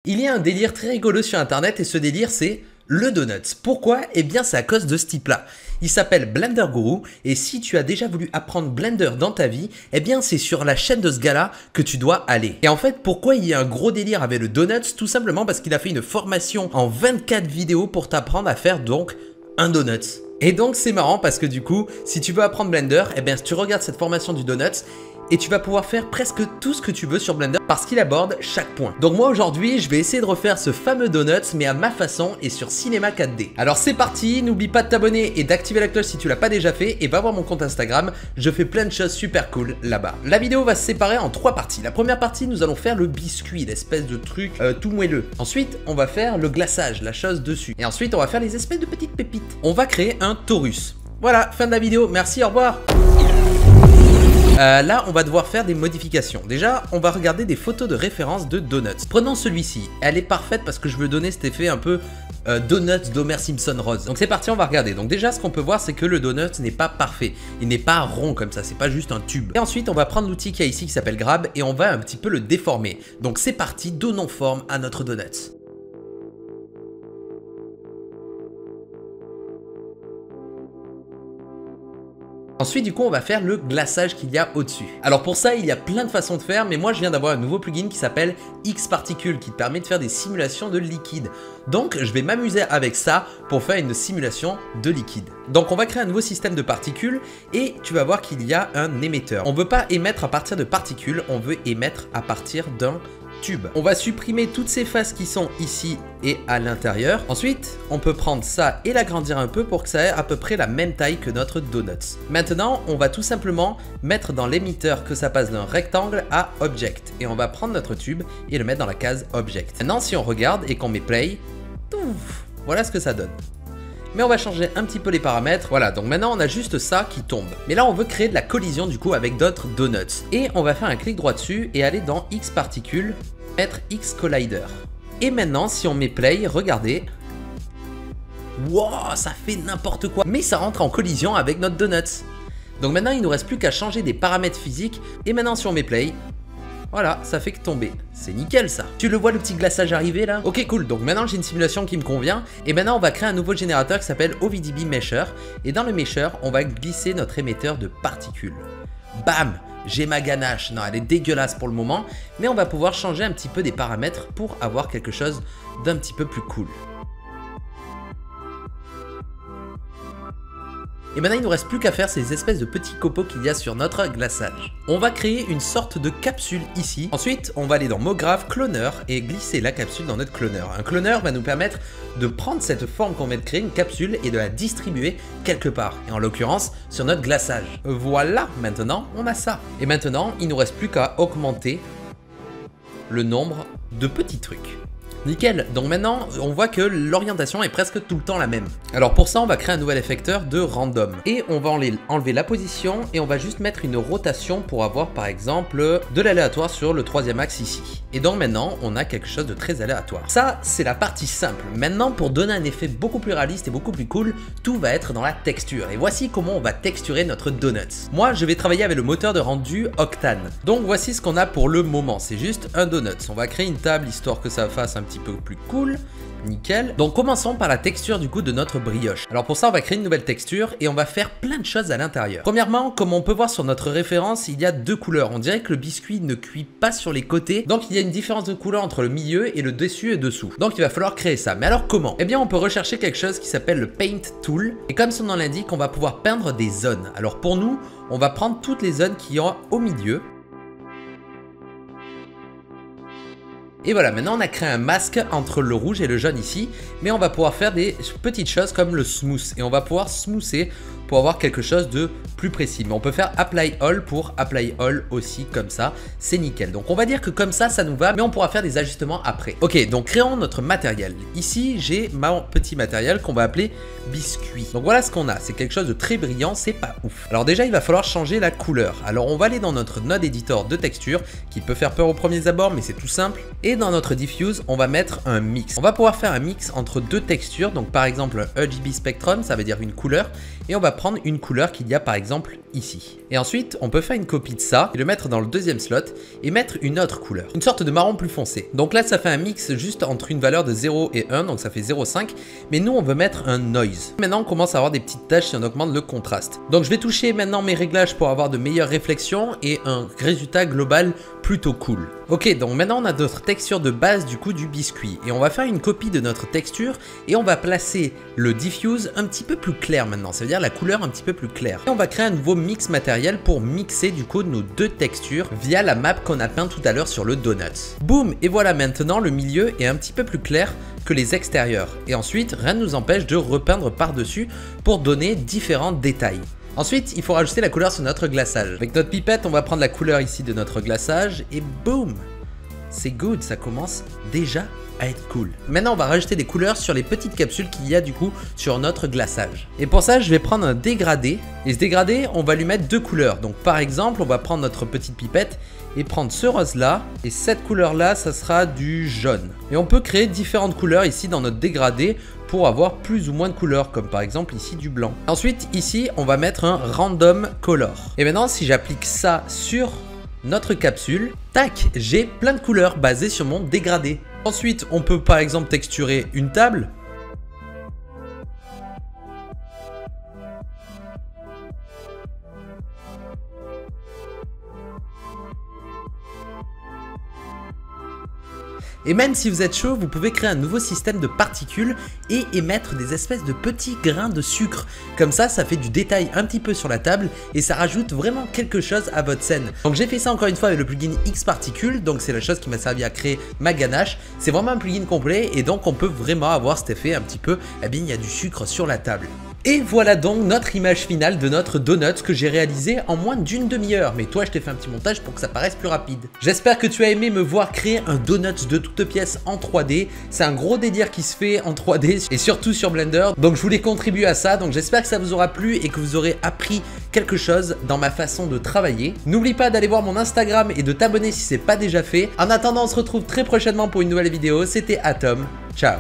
Il y a un délire très rigolo sur internet et ce délire c'est le Donuts. Pourquoi? Eh bien c'est à cause de ce type là. Il s'appelle Blender Guru et si tu as déjà voulu apprendre Blender dans ta vie, eh bien c'est sur la chaîne de ce gars là que tu dois aller. Et en fait pourquoi il y a un gros délire avec le Donuts? Tout simplement parce qu'il a fait une formation en 24 vidéos pour t'apprendre à faire donc un Donuts. Et donc c'est marrant parce que du coup si tu veux apprendre Blender, eh bien tu regardes cette formation du Donuts et tu vas pouvoir faire presque tout ce que tu veux sur Blender parce qu'il aborde chaque point. Donc moi aujourd'hui, je vais essayer de refaire ce fameux Donuts mais à ma façon et sur Cinema 4D. Alors c'est parti, n'oublie pas de t'abonner et d'activer la cloche si tu l'as pas déjà fait et va voir mon compte Instagram, je fais plein de choses super cool là-bas. La vidéo va se séparer en 3 parties. La première partie, nous allons faire le biscuit, l'espèce de truc tout moelleux. Ensuite, on va faire le glaçage, la chose dessus. Et ensuite, on va faire les espèces de petites pépites. On va créer un torus. Voilà, fin de la vidéo, merci, au revoir. Là, on va devoir faire des modifications. Déjà, on va regarder des photos de référence de Donuts. Prenons celui-ci. Elle est parfaite parce que je veux donner cet effet un peu Donuts d'Homer Simpson rose. Donc c'est parti, on va regarder. Donc déjà, ce qu'on peut voir, c'est que le Donuts n'est pas parfait. Il n'est pas rond comme ça, c'est pas juste un tube. Et ensuite, on va prendre l'outil qu'il y a ici qui s'appelle Grab et on va un petit peu le déformer. Donc c'est parti, donnons forme à notre Donuts. Ensuite, du coup, on va faire le glaçage qu'il y a au-dessus. Alors pour ça, il y a plein de façons de faire, mais moi, je viens d'avoir un nouveau plugin qui s'appelle X-Particle, qui te permet de faire des simulations de liquide. Donc, je vais m'amuser avec ça pour faire une simulation de liquide. Donc, on va créer un nouveau système de particules et tu vas voir qu'il y a un émetteur. On ne veut pas émettre à partir de particules, on veut émettre à partir d'un tube. On va supprimer toutes ces faces qui sont ici et à l'intérieur. Ensuite, on peut prendre ça et l'agrandir un peu pour que ça ait à peu près la même taille que notre Donuts. Maintenant, on va tout simplement mettre dans l'émetteur que ça passe d'un rectangle à Object. Et on va prendre notre tube et le mettre dans la case Object. Maintenant, si on regarde et qu'on met Play, voilà ce que ça donne. Mais on va changer un petit peu les paramètres. Voilà, donc maintenant on a juste ça qui tombe. Mais là on veut créer de la collision du coup avec d'autres Donuts. Et on va faire un clic droit dessus et aller dans X Particle, mettre X Collider. Et maintenant si on met Play, regardez. Wow, ça fait n'importe quoi. Mais ça rentre en collision avec notre Donuts. Donc maintenant il ne nous reste plus qu'à changer des paramètres physiques. Et maintenant si on met Play, voilà, ça fait que tomber. C'est nickel ça. Tu le vois le petit glaçage arriver là? Ok cool, donc maintenant j'ai une simulation qui me convient. Et maintenant on va créer un nouveau générateur qui s'appelle OVDB Mesher. Et dans le Mesher, on va glisser notre émetteur de particules. Bam! J'ai ma ganache. Non, elle est dégueulasse pour le moment. Mais on va pouvoir changer un petit peu des paramètres pour avoir quelque chose d'un petit peu plus cool. Et maintenant il ne nous reste plus qu'à faire ces espèces de petits copeaux qu'il y a sur notre glaçage. On va créer une sorte de capsule ici. Ensuite on va aller dans MoGraph, Cloneur et glisser la capsule dans notre cloneur. Un cloneur va nous permettre de prendre cette forme qu'on vient de créer, une capsule, et de la distribuer quelque part. Et en l'occurrence sur notre glaçage. Voilà, maintenant on a ça. Et maintenant il ne nous reste plus qu'à augmenter le nombre de petits trucs. Nickel, donc maintenant on voit que l'orientation est presque tout le temps la même. Alors pour ça on va créer un nouvel effecteur de random. Et on va enlever la position et on va juste mettre une rotation pour avoir par exemple de l'aléatoire sur le 3e axe ici. Et donc maintenant on a quelque chose de très aléatoire. Ça c'est la partie simple. Maintenant pour donner un effet beaucoup plus réaliste et beaucoup plus cool, tout va être dans la texture. Et voici comment on va texturer notre Donuts. Moi je vais travailler avec le moteur de rendu Octane. Donc voici ce qu'on a pour le moment, c'est juste un Donuts. On va créer une table histoire que ça fasse un petit peu plus cool. Nickel. Donc commençons par la texture du coup de notre brioche. Alors pour ça on va créer une nouvelle texture et on va faire plein de choses à l'intérieur. Premièrement, comme on peut voir sur notre référence, il y a deux couleurs. On dirait que le biscuit ne cuit pas sur les côtés. Donc il y a une différence de couleur entre le milieu et le dessus et dessous. Donc il va falloir créer ça. Mais alors comment? Eh bien on peut rechercher quelque chose qui s'appelle le Paint Tool. Et comme son nom l'indique, on va pouvoir peindre des zones. Alors pour nous, on va prendre toutes les zones qui ont au milieu. Et voilà, maintenant on a créé un masque entre le rouge et le jaune ici, mais on va pouvoir faire des petites choses comme le smooth, et on va pouvoir smoother pour avoir quelque chose de plus précis. Mais on peut faire Apply All pour Apply All aussi comme ça, c'est nickel. Donc on va dire que comme ça nous va, mais on pourra faire des ajustements après. Ok, donc créons notre matériel. Ici j'ai mon petit matériel qu'on va appeler biscuit. Donc voilà ce qu'on a, c'est quelque chose de très brillant, c'est pas ouf. Alors déjà il va falloir changer la couleur. Alors on va aller dans notre node éditeur de texture, qui peut faire peur aux premiers abords, mais c'est tout simple. Et dans notre diffuse, on va mettre un mix. On va pouvoir faire un mix entre deux textures, donc par exemple un RGB spectrum, ça veut dire une couleur, et on va prendre une couleur qu'il y a par exemple ici. Et ensuite, on peut faire une copie de ça et le mettre dans le deuxième slot et mettre une autre couleur, une sorte de marron plus foncé. Donc là, ça fait un mix juste entre une valeur de 0 et 1, donc ça fait 0,5. Mais nous, on veut mettre un noise. Maintenant, on commence à avoir des petites taches si on augmente le contraste. Donc je vais toucher maintenant mes réglages pour avoir de meilleures réflexions et un résultat global plutôt cool. Ok, donc maintenant on a notre texture de base du coup du biscuit et on va faire une copie de notre texture et on va placer le diffuse un petit peu plus clair maintenant, ça veut dire la couleur un petit peu plus claire. Et on va créer un nouveau mix matériel pour mixer du coup nos deux textures via la map qu'on a peint tout à l'heure sur le donut. Boum, et voilà, maintenant le milieu est un petit peu plus clair que les extérieurs. Et ensuite, rien ne nous empêche de repeindre par-dessus pour donner différents détails. Ensuite, il faut rajouter la couleur sur notre glaçage. Avec notre pipette, on va prendre la couleur ici de notre glaçage et boum! C'est good, ça commence déjà à être cool. Maintenant, on va rajouter des couleurs sur les petites capsules qu'il y a du coup sur notre glaçage. Et pour ça, je vais prendre un dégradé. Et ce dégradé, on va lui mettre deux couleurs. Donc par exemple, on va prendre notre petite pipette et prendre ce rose là. Et cette couleur là, ça sera du jaune. Et on peut créer différentes couleurs ici dans notre dégradé pour avoir plus ou moins de couleurs, comme par exemple ici du blanc. Ensuite, ici, on va mettre un random color. Et maintenant, si j'applique ça sur notre capsule, tac, j'ai plein de couleurs basées sur mon dégradé. Ensuite, on peut par exemple texturer une table. Et même si vous êtes chaud, vous pouvez créer un nouveau système de particules et émettre des espèces de petits grains de sucre. Comme ça, ça fait du détail un petit peu sur la table et ça rajoute vraiment quelque chose à votre scène. Donc j'ai fait ça encore une fois avec le plugin X-Particle, donc c'est la chose qui m'a servi à créer ma ganache. C'est vraiment un plugin complet et donc on peut vraiment avoir cet effet un petit peu, eh bien il y a du sucre sur la table. Et voilà donc notre image finale de notre donut que j'ai réalisé en moins d'une demi-heure. Mais toi, je t'ai fait un petit montage pour que ça paraisse plus rapide. J'espère que tu as aimé me voir créer un donut de toutes pièces en 3D. C'est un gros délire qui se fait en 3D et surtout sur Blender. Donc je voulais contribuer à ça. Donc j'espère que ça vous aura plu et que vous aurez appris quelque chose dans ma façon de travailler. N'oublie pas d'aller voir mon Instagram et de t'abonner si c'est pas déjà fait. En attendant, on se retrouve très prochainement pour une nouvelle vidéo. C'était Atom. Ciao.